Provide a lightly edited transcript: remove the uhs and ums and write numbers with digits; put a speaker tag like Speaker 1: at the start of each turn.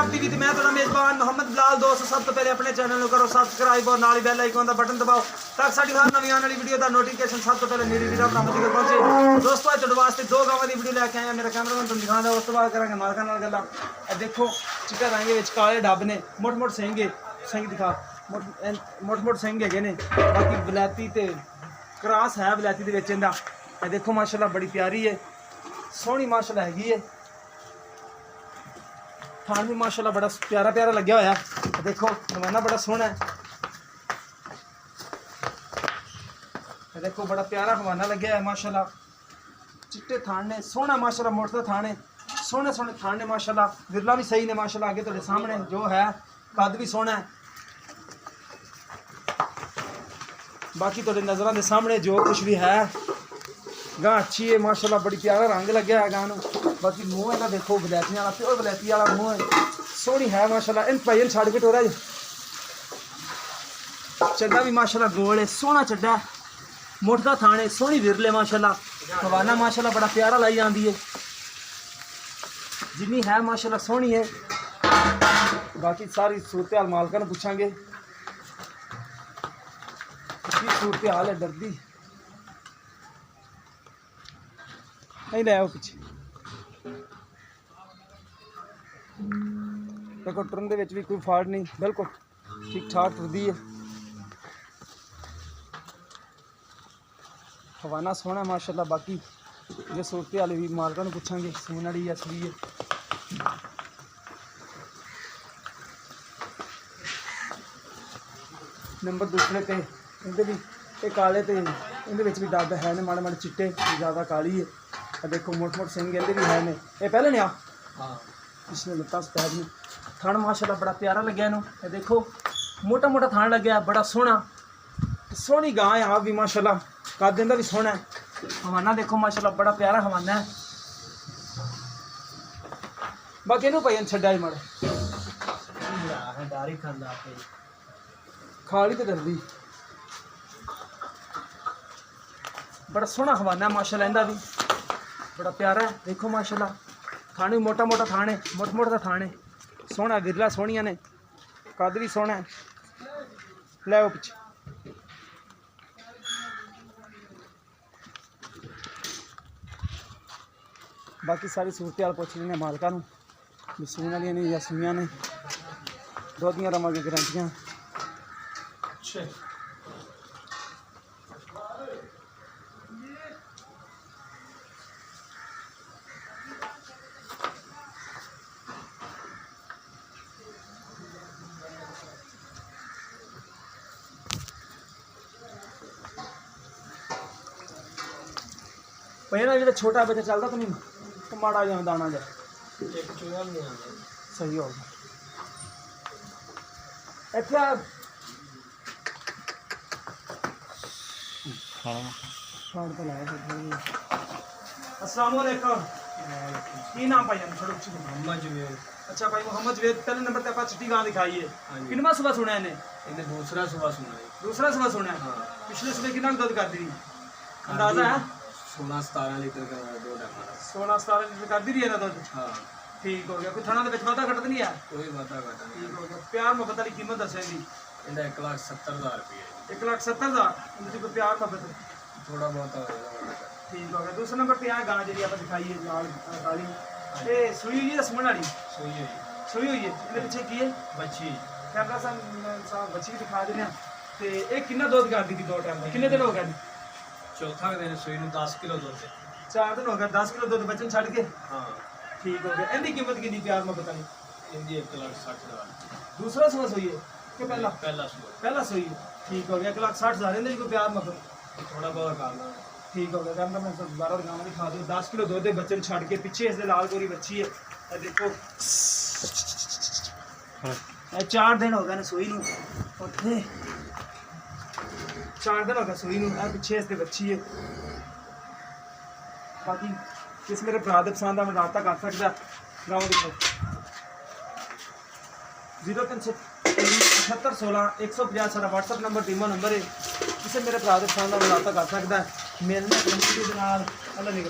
Speaker 1: पाक टीवी ते मैं थोड़ा मेजबान मोहम्मद बिलाल। दोस्त सब तो पहले अपने चैनल को करो सब्सक्राइब और नाल बेल आइकन का बटन दबाओ ताकि साडी हर नवी आने वाली वीडियो का नोटिफिकेशन सब तो पहले मेरी वीडियो अपना तक पहुंचे। दोस्तों आज ਤੁਹਾਡੇ वास्ते दो गावां दी वीडियो लेके आए हैं। मेरा कैमरामैन तुम दिखांदा उस तो बाद करांगे मालकां नाल गल्लां। ए देखो चिट्टे रंग विच काले डब ने मोट मोट सिंह सिंह दिखा मोट मोट सिंह हैगे ने। बाकी बलैती ते क्रॉस है बलैती दे विच इंदा। ए देखो माशाल्लाह बड़ी प्यारी है सोहनी माशाल्लाह हैगी है। थान भी माशाल्लाह बड़ा प्यारा प्यारा लग्या होया है। देखो नवाना बड़ा सोहना है। देखो बड़ा प्यारा हवाना लग्या है माशाल्लाह। चिट्टे थान ने सोहना माशाल्लाह मोटा थान है सोहने सोहने थान ने माशाल्लाह। विरला भी सही ने माशाल्लाह। आगे तुहाडे सामने जो है कद भी सोहना है। बाकी तुहाडे नज़रां दे सामने जो कुछ भी है गां अच्छी है माशाल्लाह। बड़ी प्यारा रंग लग्या है गां नूं। बाकी मुँह इहदा देखो बलैतियां वाला प्योर बलैती वाला मुँह है सोहनी है माशाल्लाह। इन भाई छड़ के टोरा जी चड्डा भी माशाल्लाह गोल है सोहना चड्डा है मोटा थाने सोहनी विरले माशाल्लाह। हवाना माशाल्लाह बड़ा प्यारा लाई आंदी है जिन्नी है माशाल्लाह सोहनी है। बाकी सारी सूरत हाल मालकां नूं पुछांगे की सूरत हाल है। डरदी नहीं ले आओ पीछे। देखो टुरन दे विच भी कोई फाल्ट नहीं बिल्कुल ठीक ठाक टुरदी है। हवाना सोहना माशाल्लाह। बाकी जो सूरत हाल भी मालकां नूं पुछांगे सून वाली असली है। नंबर दूसरे ते इहदे भी ये काले ते इहदे विच भी डब है ने माड़े माड़े चिट्टे ज़्यादा काली है। देखो मोट मोट सिंह इहदे भी है ने। ये पहले ने हाँ पिछले लत्तां सफेद ने। थान माशाल्लाह बड़ा प्यारा लग्या इनू। ये देखो मोटा मोटा थान लग्या बड़ा सोहना सोहनी गां है आप भी माशाल्लाह। कद इहदा भी सोहना है। हवाना देखो माशाल्लाह बड़ा प्यारा हवाना है। बाकी इनू भाई छड्डा ही माड़े डारी खांदा खाली तो डरदी बड़ा सोहना हवाना है माशाल्लाह। इहदा भी बड़ा प्यारा है देखो माशाल्लाह। थान भी मोटा मोटा थान है मोट मोटा थान है सोहना विरला सोहनिया ने कद भी सोहना है। ले आओ पीछे। बाकी सारी सूरत हाल पुछ लेने मालकां नूं भी सून वालियां ने या सूइयां ने दोदियां रवांगे गारंटियां। पहला जो छोटा बच्चा चलता तो नहीं तो माड़ा जा दाना जा सही हो गया। अच्छा अस्सलाम वालेकुम की नाम भाई मोहम्मद जवेद। अच्छा भाई मोहम्मद जवेद पहले नंबर ते आप चिट्टी गां दिखाई है कितना सुबह सुना है इन्हें दूसरा सुबह सुना है। पिछले सुबह कितना दूध कर दी अंदाजा है
Speaker 2: 16-17 लीटर का दूध है।
Speaker 1: 16-17 लीटर कर दी रही है ना दूध। हाँ ठीक हो गया। कोई थाना दे वादा घट नहीं है
Speaker 2: कोई वादा घट नहीं।
Speaker 1: ठीक हो गया। प्यार मोहब्बत वाली कीमत दस दी
Speaker 2: इनका 1,70,000 रुपये
Speaker 1: 1,70,000 इनकी कोई प्यार मोहब्बत
Speaker 2: थोड़ा बहुत होगा।
Speaker 1: ठीक हो गया। दूसरे नंबर पे गां जी आप दिखाई है लाल काली ये सुई हुई है सुमन वाली सुई हुई है। इहदे पीछे की है
Speaker 2: बच्ची
Speaker 1: कैमरा साहब बच्ची दिखा देने ते एक कितना दूध कर दी दो टाइम कितने दिन हो गए
Speaker 2: चौथा दिन सुई में 10 किलो दूध
Speaker 1: 4 दिन हो गए 10 किलो दूध बच्चन छड़ के।
Speaker 2: हाँ
Speaker 1: ठीक हो गया। इनकी कीमत कितनी प्यार में बताइए।
Speaker 2: इनकी 1,60,000
Speaker 1: दूसरा सुबह सोई है कि
Speaker 2: पहला
Speaker 1: सोई है। ठीक हो गया 1,60,000 इनकी कोई प्यार में
Speaker 2: थोड़ा बहुत करना।
Speaker 1: ठीक हो गया। कैमरा मैं दोबारा दिखाना दिखा दूँ 10 किलो दूध बच्चन छड़ के पीछे इसके लाल गोरी बच्ची है। देखो 4 दिन हो गए सोई नूं उत्थे 4 दिन हो गए सोई नूं पीछे इसके बच्ची है। बाकी किस मेरे भरा दे पसंद मैं राबता कर सकता गाँव देखो 037816 सारा व्हाट्सअप नंबर टीमा नंबर है किसी मेरे भरा दे पसंद मैं राबता कर सकता है। मिलना अल्लाह नहीं